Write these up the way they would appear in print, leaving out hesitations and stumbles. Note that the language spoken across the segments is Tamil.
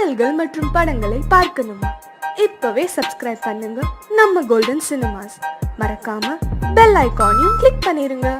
பாடல்கள் மற்றும் படங்களை பார்க்கணுமா? இப்பவே சப்ஸ்கிரைப் பண்ணுங்க நம்ம கோல்டன் சினிமாஸ். மறக்காம பெல் ஐகானையும் கிளிக் பண்ணிருங்க.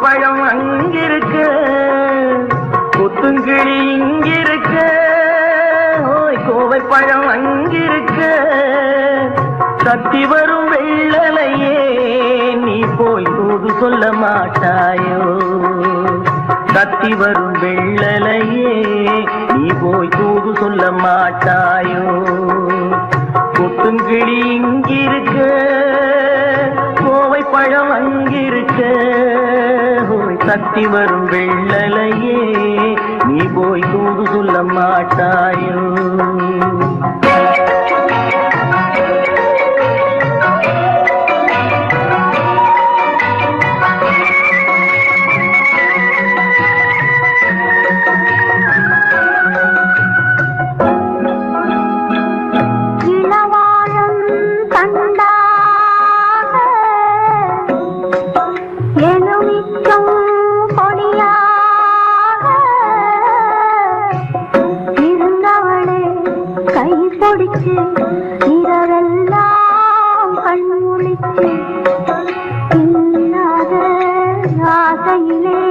பழம் அங்கிருக்க, கொத்துங்கிளி இங்கிருக்க, கோவை பழம் அங்கிருக்க, சத்தி வரும் வெள்ளலையே நீ போய் தூது சொல்ல மாட்டாயோ? சத்தி வரும் வெள்ளலையே நீ போய் தூது சொல்ல மாட்டாயோ? கொத்துங்கிளி இங்கிருக்க, கோவை பழம் அங்கிருக்க, சத்தி வரும் வெள்ளலையே நீ போய் தூது சொல்ல மாட்டாயோ? இரவெல்லாம் கண்முழிச்சு இல்லாத ஆசையிலே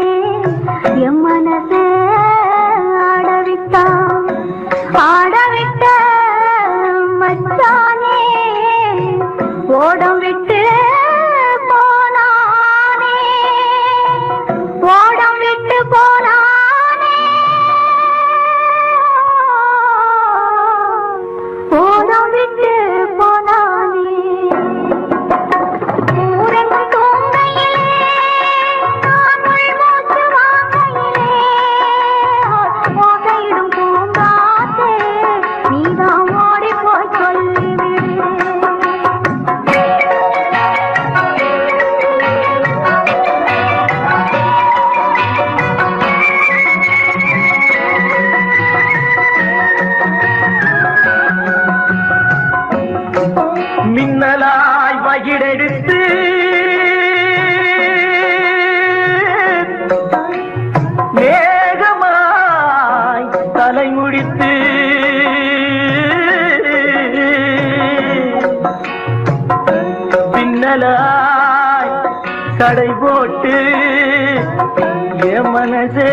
என் மனசே ஆடவிட்ட மச்சானே ஓடம் விட்டு போனானே, ஓடம் விட்டு போனானே. மின்னலாய் வகிடெடுத்து மேகமாய் தலைமுடித்து பின்னலாய் தடை போட்டு என் மனசே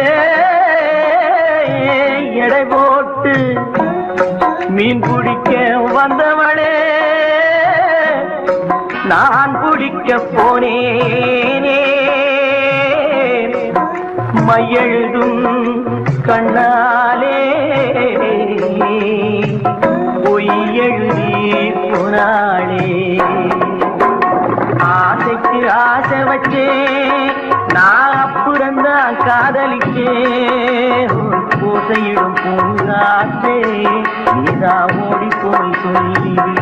எடை போட்டு மீன் பிடிக்க வந்தவளே நான் பிடிக்க போனேனே, மையெழுதும் கண்ணாலே பொய் எழுதி போனாளே. ஆசைக்கு ஆசை வச்சே நான் அப்புறந்தான் காதலிக்கே, பூசையிடும் பூங்காத்தே நீதான் ஓடி போய் சொல்லிவிடு.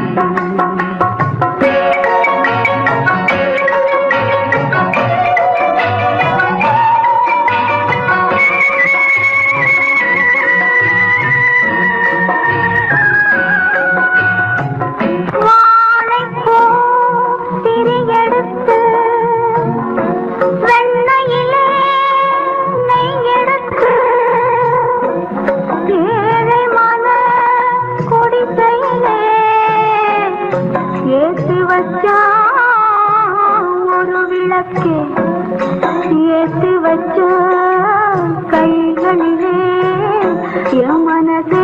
மனசே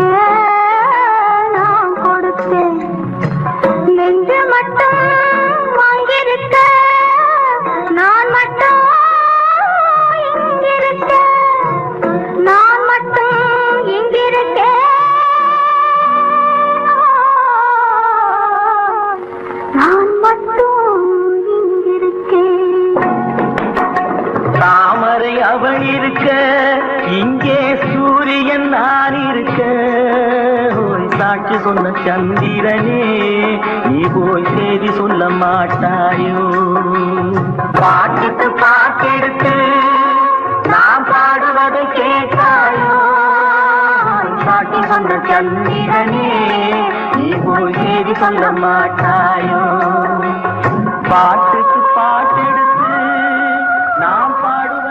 நான் கொடுத்தேன் நெஞ்சு மட்டும் வாங்கியிருக்க நான் மட்டும் இங்கிருக்க நான் மட்டும் இங்கிருக்கேன் நான் மட்டும் இங்கிருக்கேன் தாமரை அவள் இருக்க இங்கே சூரியன் நான் இருக்க ஓய் சாட்சி சொன்ன சந்திரனே நீ போய் செய்தி சொல்ல மாட்டாயோ பாட்டுக்கு பாட்டெடுத்து நான் பாடுவதை கேட்டாயோ சாட்சி சொன்ன சந்திரனே நீ போய் செய்தி சொல்ல மாட்டாயோ பாட்டுக்கு பாட்டெடுத்து நாம் பாடுவதை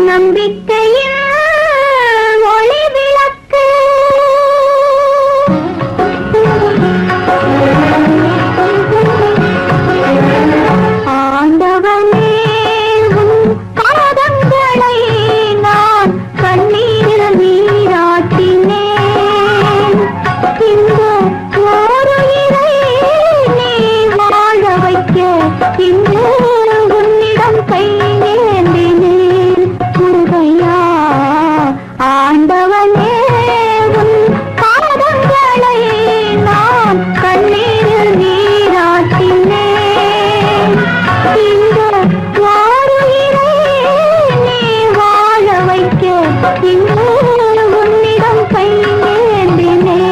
நம்பிக்கையின் ஒளி விளக்கு ஆண்டவனே உன் பாதங்களை நான் கண்ணீரில் நீராட்டினேன் இந்த ஓருயிரை நீ வாழ வைக்க இன்று உன்னிடம் கையேந்தினேன் முருகையா ஆண்டவனே உன் பாதங்களை நான் கண்ணீரில் நீராட்டினேன் இந்த ஓருயிரை நீ வாழ வைக்க இன்று உன்னிடம் கையேந்தினேன்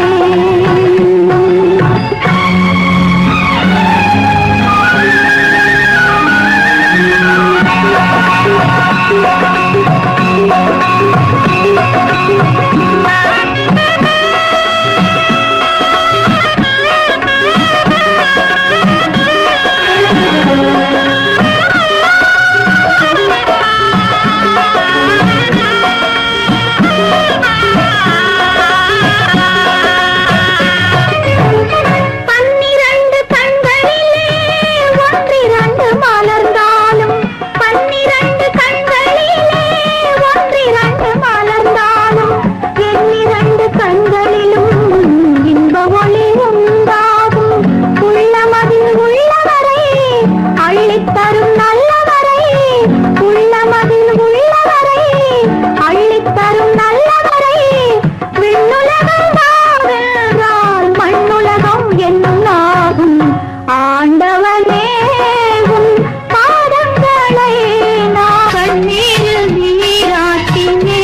பன்னிரண்டு கண்களிலே ஒன்றிரண்டு மலர்ந்தாலும் பன்னிரண்டு கண்களிலே ஒன்றிரண்டு மலர்ந்தாலும் எண்ணிரண்டு கண்களிலும் இன்ப ஒளி உண்டாகும் உள்ளமதில் உள்ளவரை அள்ளித்தரும் நல்லவரை உள்ளமதில் உள்ளவரை அள்ளித்தரும் நல்லவரை விண்ணுலகம் வென்றால் மண்ணுலகம் என்னாகும் ஆண்டவனே உன் பாதங்களை நான் கண்ணீரில் நீராட்டினேன்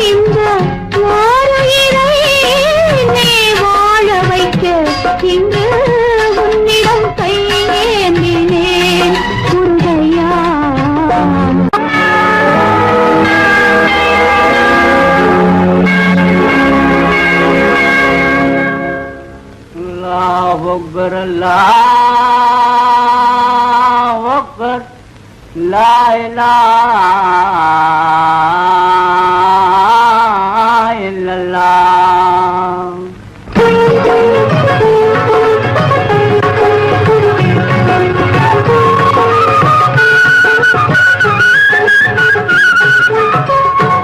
இந்த ஓருயிரை நீ வாழ வைக்க இன்று உன்னிடம் கையேந்தினேன் முருகையா अल्लाहु अकबर अल्लाहु अकबर ला इलाहा इल्लल्लाह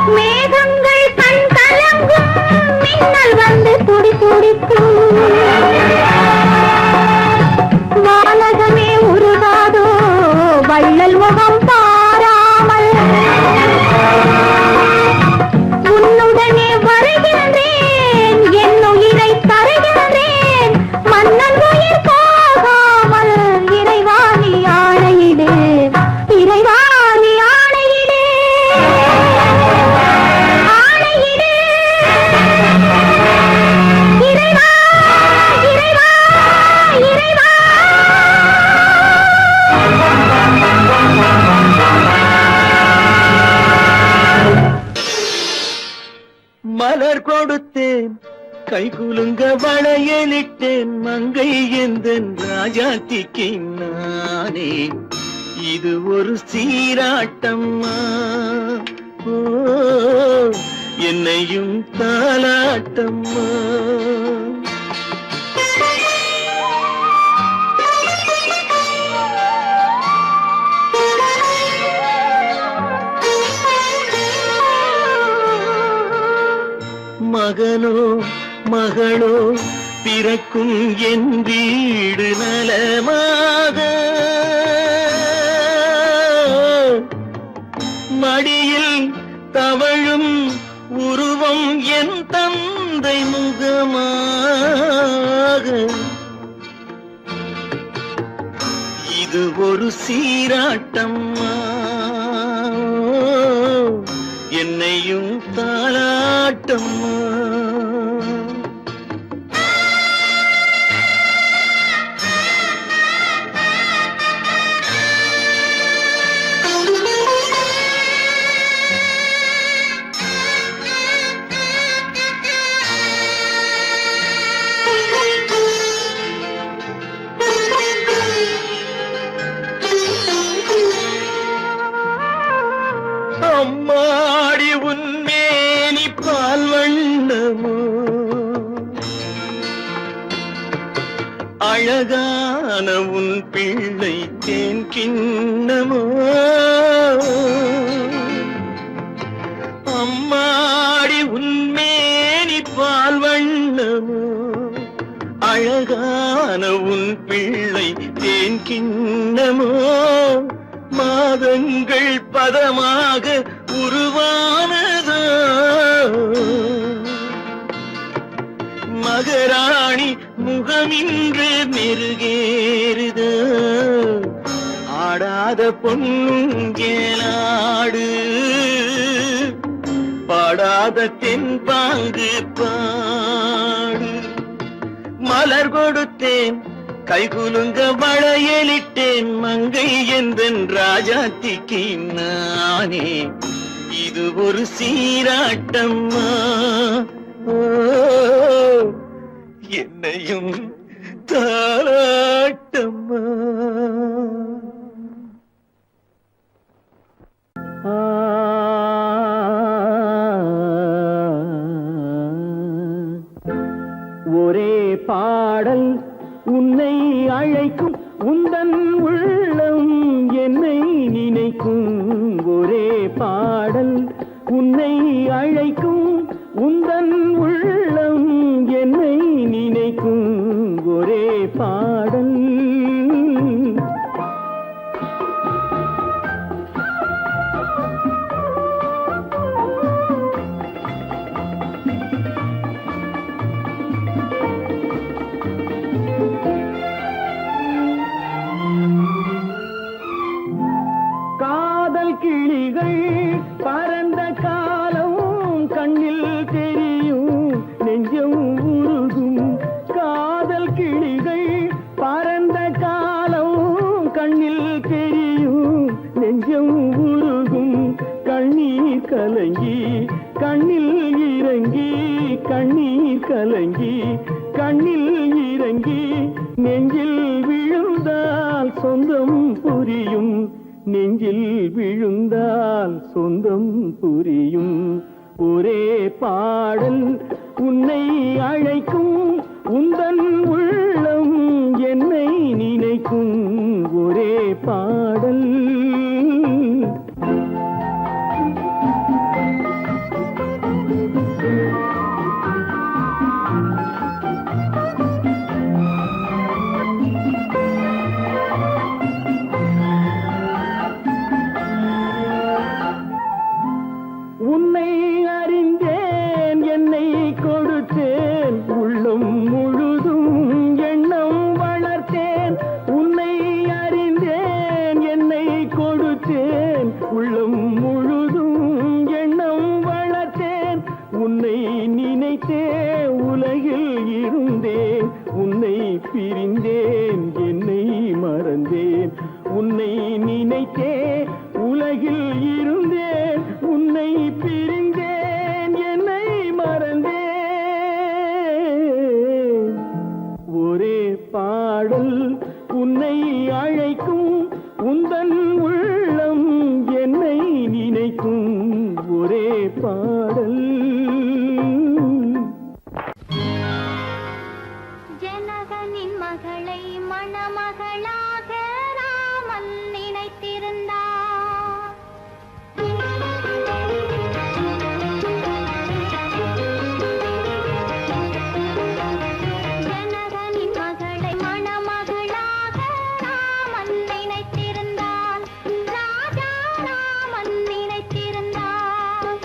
மேகங்கள் கண் கலங்கும் மின்னல் வந்து துடி துடிக்கும் வளையலிட்டேன் மங்கை எந்தன் ராஜாத்திக்கு நானே இது ஒரு சீராட்டம்மா ஓ என்னையும் தாலாட்டம்மா மகனோ மகளோ பிறக்கும் என் வீடு நலமாக மடியில் தவழும் உருவம் என் தந்தை முகமாக இது ஒரு சீராட்டம்மா என்னையும் தாலாட்டம்மா அம்மாடி உன்மேனி பால் வண்ணமோ அழகான உன் பிள்ளை தேன் கிண்ணமோ அம்மாடி உன்மேனி பால் வண்ணமோ அழகான உன் பிள்ளை தேன் கிண்ணமோ மாதங்கள் பதமாக உருவானதோ மகராணி முகமின்று மெருகேறுதோ ஆடாத பொன்னுங்கேலாடு பாடாத தென்பாங்கு பாடு மலர் கொடுத்தேன் கைகுலுங்க வளையலிட்டேன் மங்கை எந்தன் ராஜாத்திக்கு நானே இது ஒரு சீராட்டம்மா ஓ என்னையும் தாலாட்டம்மா ஒரே பாடல் உன்னை அழைக்கும் உந்தன் உள்ளம் என்னை நினைக்கும் ஒரே பாடல் உன்னை அழைக்கும் உந்தன் உள்ளம் என்னை நினைக்கும் ஒரே பாடல் கிளிகள் பறந்த காலம் கண்ணில் தெரியும் நெஞ்சம் உருகும் காதல் கிளிகள் பறந்த காலம் கண்ணில் தெரியும் நெஞ்சம் உருகும் கண்ணீர் கலங்கி கண்ணில் இறங்கி கண்ணீர் கலங்கி கண்ணில் இறங்கி நெஞ்சில் விழுந்தால் சொந்தம் புரியும் நெஞ்சில் விழுந்தால் சொந்தம் புரியும் ஒரே பாடல் உன்னை அழைக்கும் உந்தன் உள்ளம் என்னை நினைக்கும் ஒரே பாடல் உன்னை அறிந்தேன் என்னை கொடுத்தேன் உள்ளம் முழுதும் எண்ணம் வளர்த்தேன் உன்னை அறிந்தேன் என்னை கொடுத்தேன் உள்ளம் முழுதும் எண்ணம் வளர்த்தேன் உன்னை நினைத்தே உலகில் இருந்தேன் உன்னை பிரிந்தேன் என்னை மறந்தேன் உன்னை நினைத்தே உலகில் இருந்தேன் உன்னை பிரிந்தேன் என்னை மறந்தேன் பாடல் உன்னை அழைக்கும் உந்தன் உள்ளம் என்னை நினைக்கும் ஒரே பாடல். ஜனகனின் மகளை மணமகளாக ராமன் நினைத்திருந்தார். ஜனகனின் மகளை மணமகளாக ராமன் நினைத்திருந்தான். ராஜா ராமன் நினைத்திருந்தான்.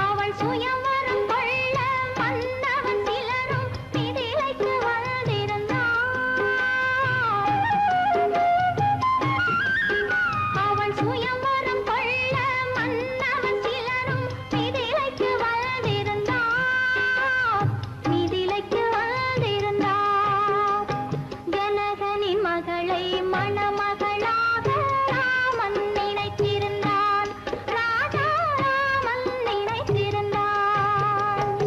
அவள் சுயம்வரம் கொள்ள மன்னவன் சிலரும் மிதிலைக்கு வந்திருந்தான். அவள் சுயம்வரம் கொள்ள மன்னவன் சிலரும் மிதிலைக்கு வந்திருந்தான். மிதிலைக்கு வந்திருந்தான். ஜனகனின் மகளை மணமகளாக ராமன் நினைத்திருந்தான். ராஜா ராமன் நினைத்திருந்தான்.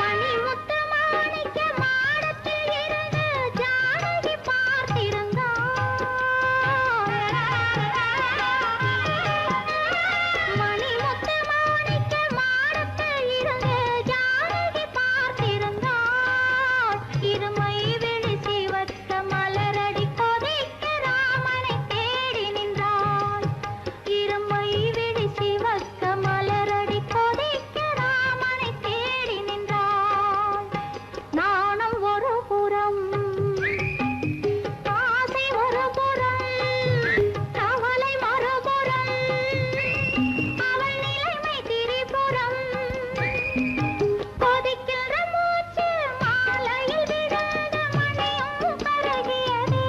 மணிமுத்து மாணிக்க மாடத்தில் இருந்து ஜானகி பார்த்திருந்தாள். மணிமுத்து மாணிக்க மாடத்தில் இருந்து ஜானகி பார்த்திருந்தாள். இருமை விழி சிவத்த மலரடி கொதிக்க ராமனை தேடி நின்றாள். இருமை விழி சிவக்க மலரடி கொதிக்க ராமனை தேடி நின்றாள். நாணம் ஒரு புறம், ஆசை ஒரு புறம், கவலை மறுபுறம், அவள் நிலைமை திரிபுறம். கொதிக்கின்ற மூச்சு மாலையில் விழுந்த மணியும் கருகியதே.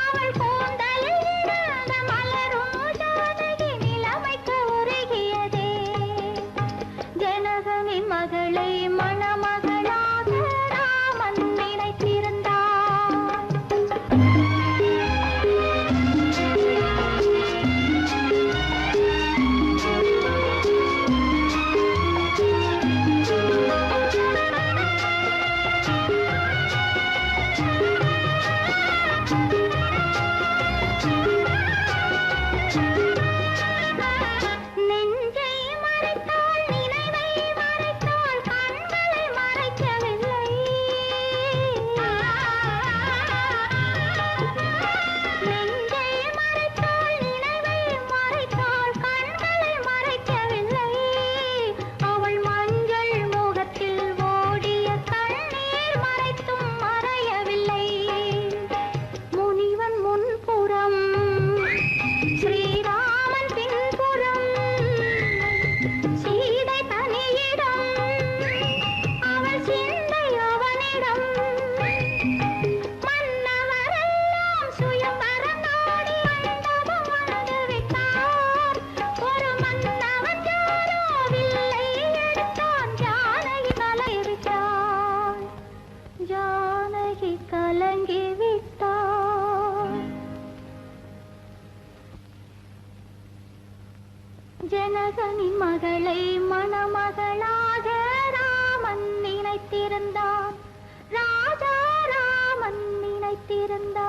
அவள் கூந்தலில் விழுந்த மலரும் ஜானகி நிலைமைக்கு உருகியதே. ஜனகனின் மகளை மணமகளாக ராமன் நினைத்திருந்தான். நெஞ்சை மறைத்தாள், நினைவை மறைத்தாள், கண்களை மறைக்கவில்லை. நெஞ்சை மறைத்தாள், நினைவை மறைத்தாள், கண்களை மறைக்கவில்லை. அவள் மஞ்சள் முகத்தில் ஓடிய கண்ணீர் மறைத்தும் மறையவில்லை. முனிவன் முன்புறம், ஸ்ரீராமன் பின்புறம், சீதை தனியிடம், அவள் சிந்தை அவனிடம். மன்னவரெல்லாம் சுயம்பரம் நாடி மண்டபம் வந்து விட்டார். ஒரு மன்னவன் யாரோ வில்லை எடுத்தான். ஜானகி கலங்கிவிட்டாள். ஜானகி கலங்கிவிட்டாள். ஜனகனின் மகளை மணமகளாக ராமன் நினைத்திருந்தான். ராஜா ராமன் நினைத்திருந்தான்.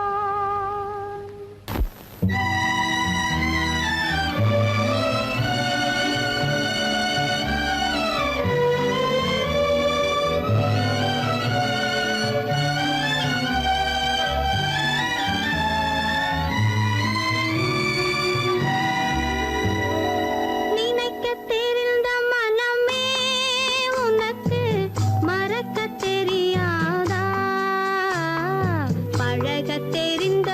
நினைக்கத் தெரிந்த மனமே உனக்கு மறக்கத் தெரியாதா? பழகத் தெரிந்த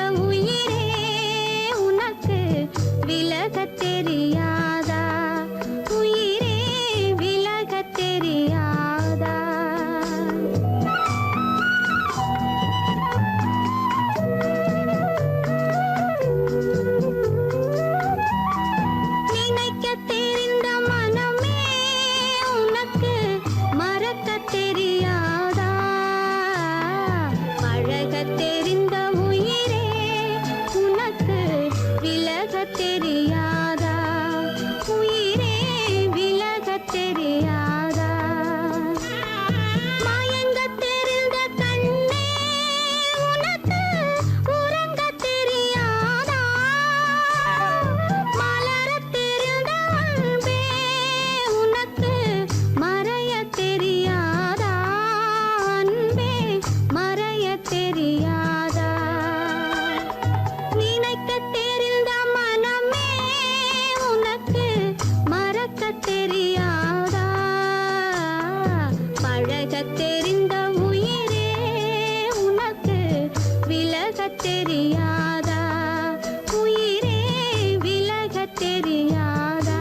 பழகத் தெரிந்த உயிரே உனக்கு விலகத் தெரியாதா உயிரே விலகத் தெரியாதா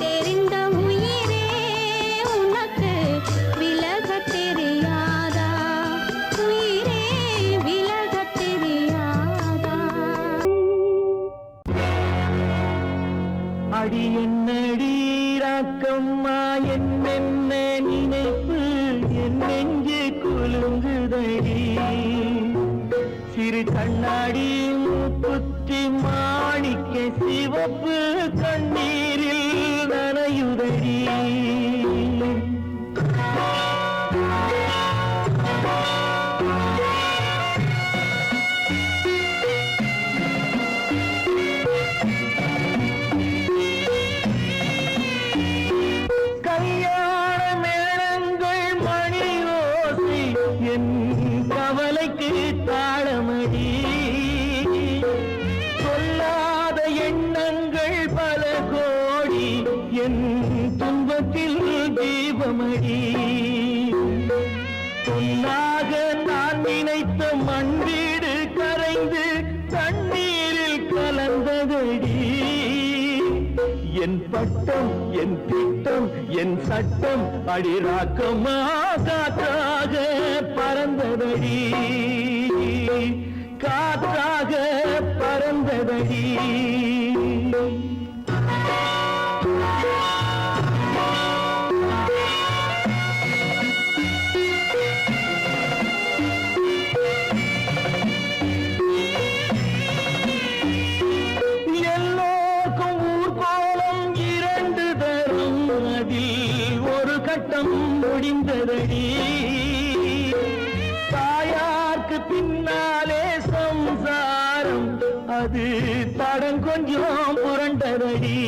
தெரிந்த உயிரே உனக்கு விலகத் தெரியாதா உயிரே விலகத் தெரியாதா அடி என்னடி ராக்கம்மா என்னென்ன நினைப்பு என் நெஞ்சு குலுங்குதடி சிறு கண்ணாடி மூக்குத்தி மாணிக்க சிவப்பு கண்ணீரில் நனையுதடி கவலைக்கு தாளமடி சொல்லாத எண்ணங்கள் பல கோடி என் துன்பத்தில் தீபமடி பொன்னாக நான் நினைத்த மண் வீடு கரைந்து தண்ணீரில் கலந்ததடி என் பட்டம் என் திட்டம் என் சட்டம் அடிராக்கமா காற்றாக பறந்ததடி காற்றாக பறந்ததடி ஒரு கட்டம் முடிந்ததடி தாயார்க்கு பின்னாலே சம்சாரம் அது தடம் கொஞ்சம் புரண்டதடி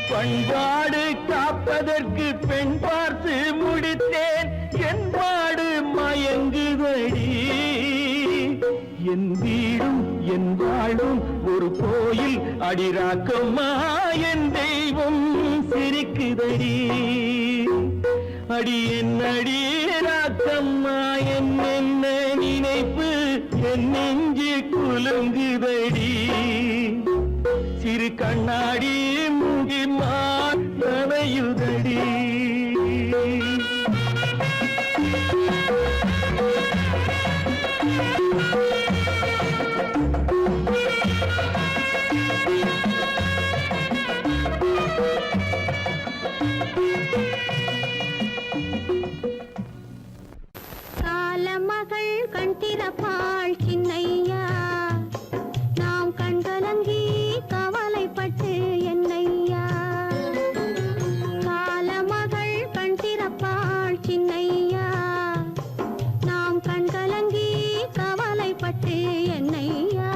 பண்பாடு காப்பதற்கு பெண் பார்த்து முடித்தேன் என்பாடு மயங்குதடி என் வீடும் என் வாழும் ஒரு கோயில் அடிராக்கம்மா என் தெய்வம் சிரிக்குதடி அடி என் அடி ராக்கம்மா என்ன நினைப்பு என் நெஞ்சு குலுங்குதடி சிறு கண்ணாடி முங்கி மானையுதடி காலமகள் கண் திறப்பாள் சின்னையா, நாம் கண்கலங்கி கவலைப்பட்டு என்னையா. காலமகள் கண் திறப்பாள் சின்னையா, நாம் கண்கலங்கி கவலைப்பட்டு என்னையா.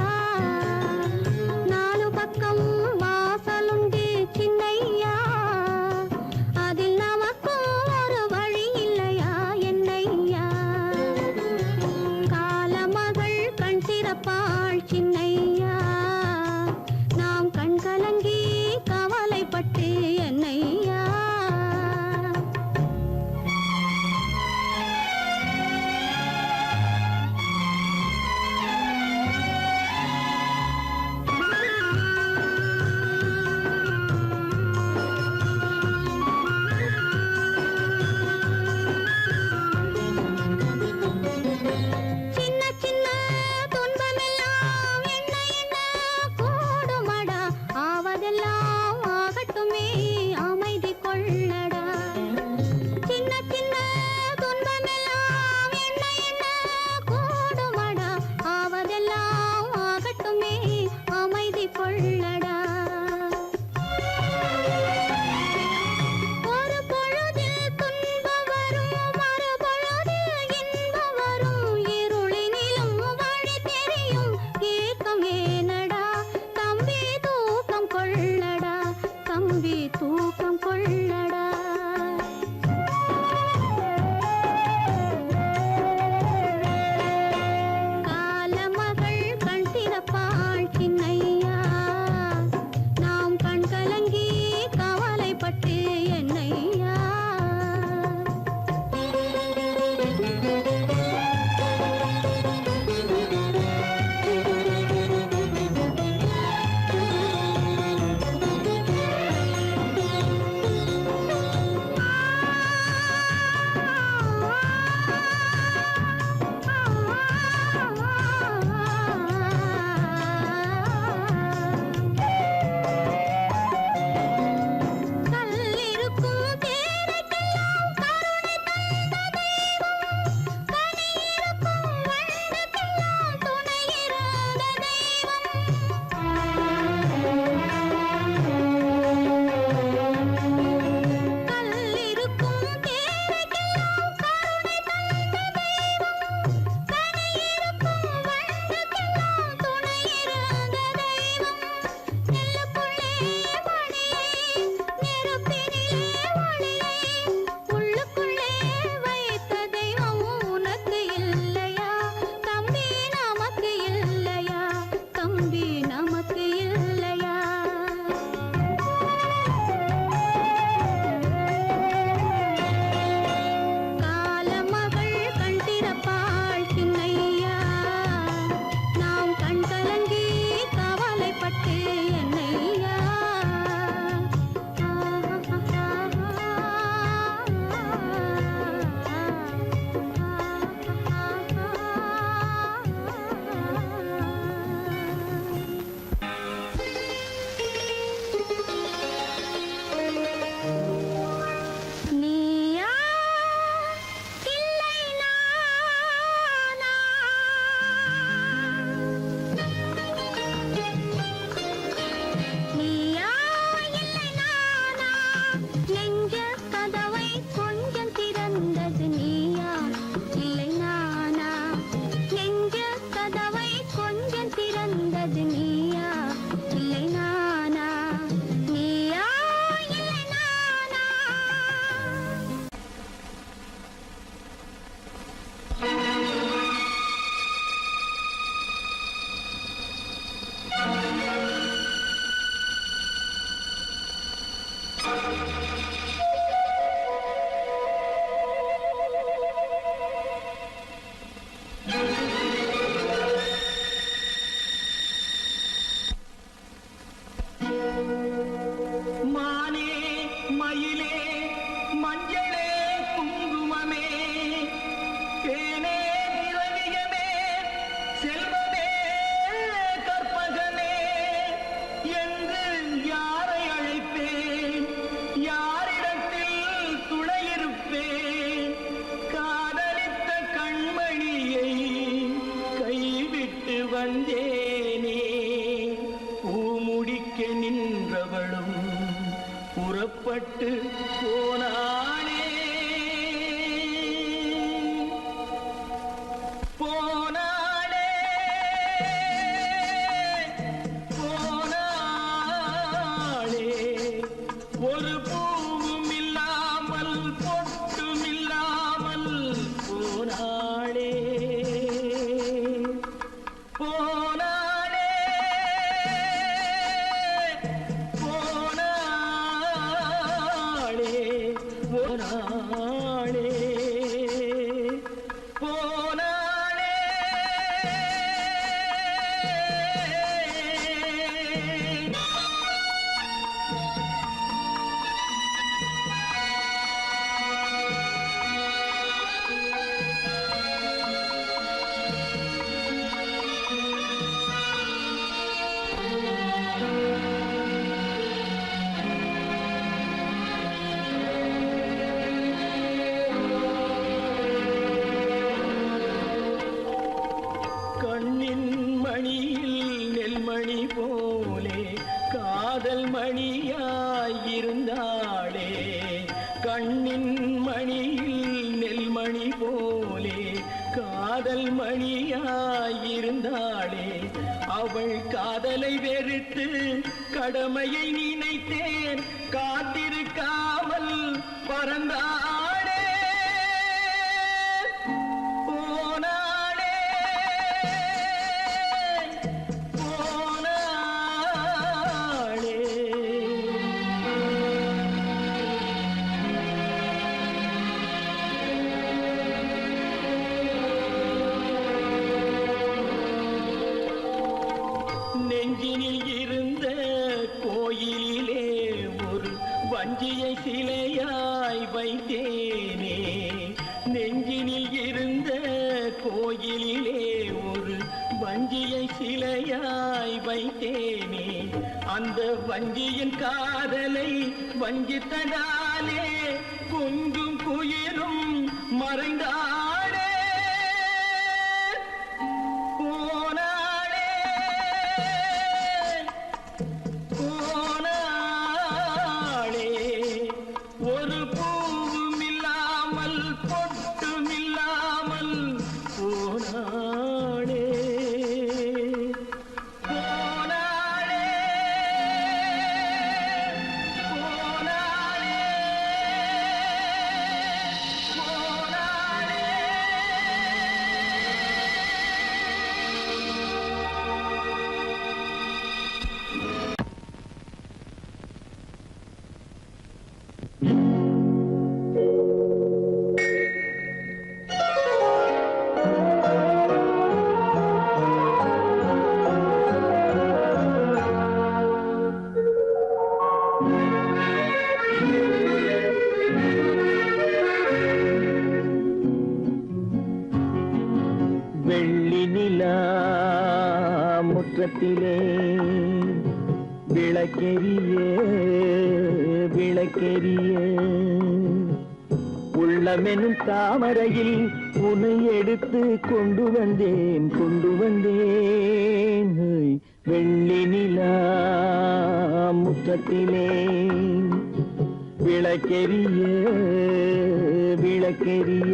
நாலு பக்கம் வாசலுண்டு சின்னையா, அதில் நமக்கும் ஒரு வழி இல்லையா என்னையா. காலமகள் கண் திறப்பாள் சின்னையா, நாம் கண்கலங்கி கவலைப்பட்டு என்னையா. சின்ன சின்ன துன்பமெல்லாம் என்ன என்ன கூடுமடா, ஆவதெல்லாம் ஆகட்டுமே அமைதி கொள்ளடா. சின்ன சின்ன துன்பமெல்லாம் என்ன என்ன கூடுமடா, ஆவதெல்லாம் ஆகட்டுமே அமைதி கொள்ளடா. ஒரு பொழுதில் துன்பம் வரும், மறுபொழுதில் இன்பம் வரும், இருளினிலும் வழி தெரியும், ஏக்கம் ஏனடா தம்பி தூக்கம் கொள்ளடா, தம்பி தூக்கம் கொள்ளடா. காலமகள் கண் திறப்பாள் சின்னையா, நாம் கண் கலங்கி கவலைப்பட்டு என்னையா. கல்லிருக்கும் தேரைக்கெல்லாம் கருணை தந்த தெய்வம், கனியிருக்கும் வண்டுக்கெல்லாம் துணையிருந்த தெய்வம். கல்லிருக்கும் தேரைக்கெல்லாம் கருணை தந்த தெய்வம், கனியிருக்கும் வண்டுக்கெல்லாம் துணையிருந்த தெய்வம். நெல்லுக்குள்ளே மணியை, நெருப்பினிலே ஒளியை, உள்ளுக்குள்ளே வைத்த தெய்வம் உனக்கு இல்லையா தம்பி, நமக்கு இல்லையா தம்பி, நமக்கு இல்லையா. காலமகள் கண் திறப்பாள் சின்னையா, நாம் கண் கலங்கி கவலைப்பட்டு என்னையா. நீயா இல்லை நானா, நீயா இல்லை நானா, நெஞ்ச கதவை கொஞ்சம் திறந்தது நீயா இல்லை நானா, நெஞ்ச கதவை கொஞ்சம் திறந்தது நீயா இல்லை நானா, நீயா இல்லை நானா. புறப்பட்டு போனானே போனாளே போனாளே ஒரு பூவும் இல்லாமல் பொட்டும் இல்லாமல் போனாளே போனாளே போனாளே போனாளே போனாளே கண்ணின் மணியில் நெல்மணி போலே காதல் மணியாயிருந்தாளே கண்ணின் மணியில் நெல்மணி போலே காதல் மணியாயிருந்தாளே அவள் காதலை வெறுத்து கடமையை நினைத்தேன் காத்திருக்காமல் பறந்தாளே போனாளே போனாளே நெஞ்சினில் இருந்த கோயிலிலே ஒரு வஞ்சியை சிலையாய் வைத்தேனே நெஞ்சினில் இருந்த கோயிலிலே ஒரு வஞ்சியை சிலையாய் வைத்தேனே அந்த வஞ்சியின் காதலை வஞ்சித்ததாலே கொஞ்சம் குயிலும் மறைந்தாளே போனாளே போனாளே ஒரு பூவும் இல்லாமல் பொட்டும் இல்லாமல் போனாளே போனாளே போனாளே வெள்ளி நிலா முற்றத்திலே விளக்கெரிய விளக்கெரிய உள்ளமெனும் தாமரையில் உன்னை எடுத்து கொண்டு வந்தேன் வெள்ளி நிலா முற்றத்திலே விளக்கெரிய விளக்கெரிய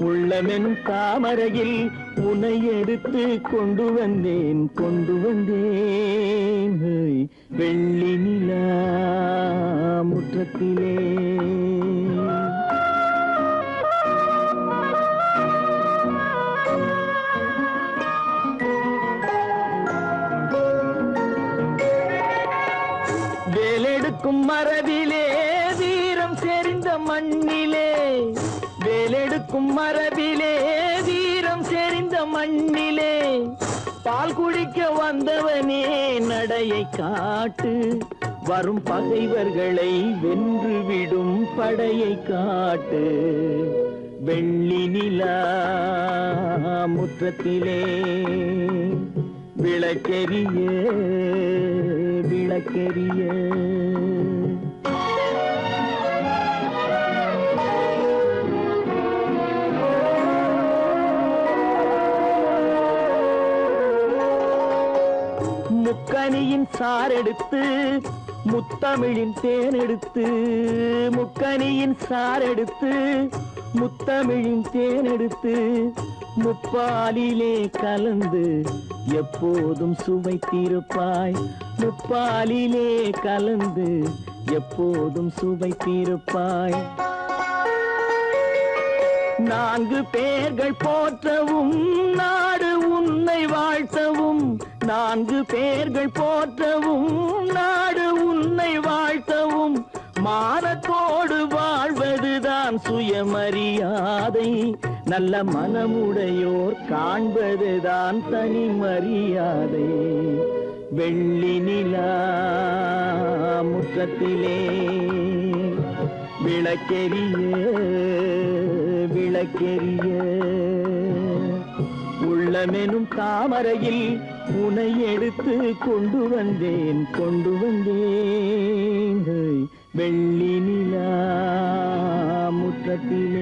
உள்ளமெனும் தாமரையில் உன்னை எடுத்து கொண்டு வந்தேன் வெள்ளி நிலா முற்றத்திலே வேலெடுக்கும் மரபிலே வீரம் செறிந்த மண்ணிலே வேலெடுக்கும் மரபிலே வீரம் செறிந்த மண்ணிலே பால் குடிக்க வந்தவனே நடையை காட்டு வரும் பகைவர்களை வென்று விடும் படையை காட்டு வெள்ளி நிலா முற்றத்திலே விளக்கெரிய விளக்கெரிய முக்கனியின் சாரெடுத்து முத்தமிழின் தேனெடுத்து முக்கனியின் சாரெடுத்து முத்தமிழின் தேனெடுத்து முப்பாலிலே கலந்து எப்போதும் சுவைத்திருப்பாய் முப்பாலிலே கலந்து எப்போதும் சுவைத்திருப்பாய் நான்கு பேர்கள் போற்றவும் நாடு உன்னை வாழ்த்தவும் நான்கு பேர்கள் போற்றவும் நாடு உன்னை வாழ்த்தவும் மானத்தோடு வாழ்வதுதான் சுயமரியாதை நல்ல மனமுடையோர் காண்பதுதான் தனி மரியாதை வெள்ளி நிலா முற்றத்திலே விளக்கெரிய விளக்கெரிய உள்ளமெனும் தாமரையில் உனை எடுத்து கொண்டு வந்தேன் வெள்ளி நிலா முற்றத்திலே